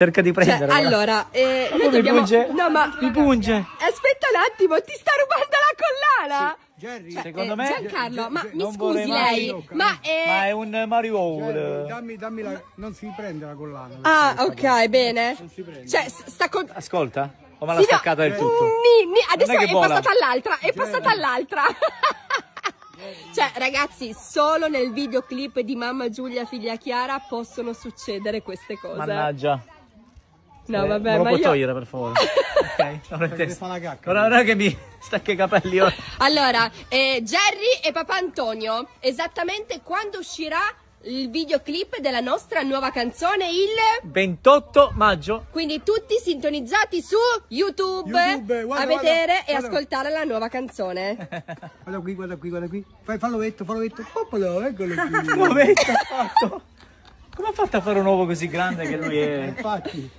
Cerca di prendere. Cioè, allora, noi mi punge? No, ma mi punge. Aspetta un attimo, ti sta rubando la collana? Sì, Jerry, Cioè, secondo me Giancarlo, ma mi non scusi vorrei mai lei, ma è un Mario. dammi la... Non si prende la collana. Ah, ok, bene. Non si prende. Cioè, sta con... Ascolta, o me l'ha Sì, no, staccata del tutto? Adesso Non è che vola. passata all'altra, è passata all'altra. Cioè, ragazzi, solo nel videoclip di Mamma Giulia, figlia Chiara possono succedere queste cose. Mannaggia. No, vabbè, me lo ma puoi io... togliere per favore? Ok, ora Perché fa la cacca. Ora non è che mi stacca i capelli ora. Allora, Jerry e Papà Antonio, esattamente quando uscirà il videoclip della nostra nuova canzone, il 28 maggio. quindi tutti sintonizzati su YouTube, guarda, a vedere e guarda. ascoltare la nuova canzone. Guarda qui, guarda qui, guarda qui. Fallo vetto. Oppolo, eccolo qui. Come ha fatto? Come ha fatto a fare un uovo così grande che lui è? Infatti.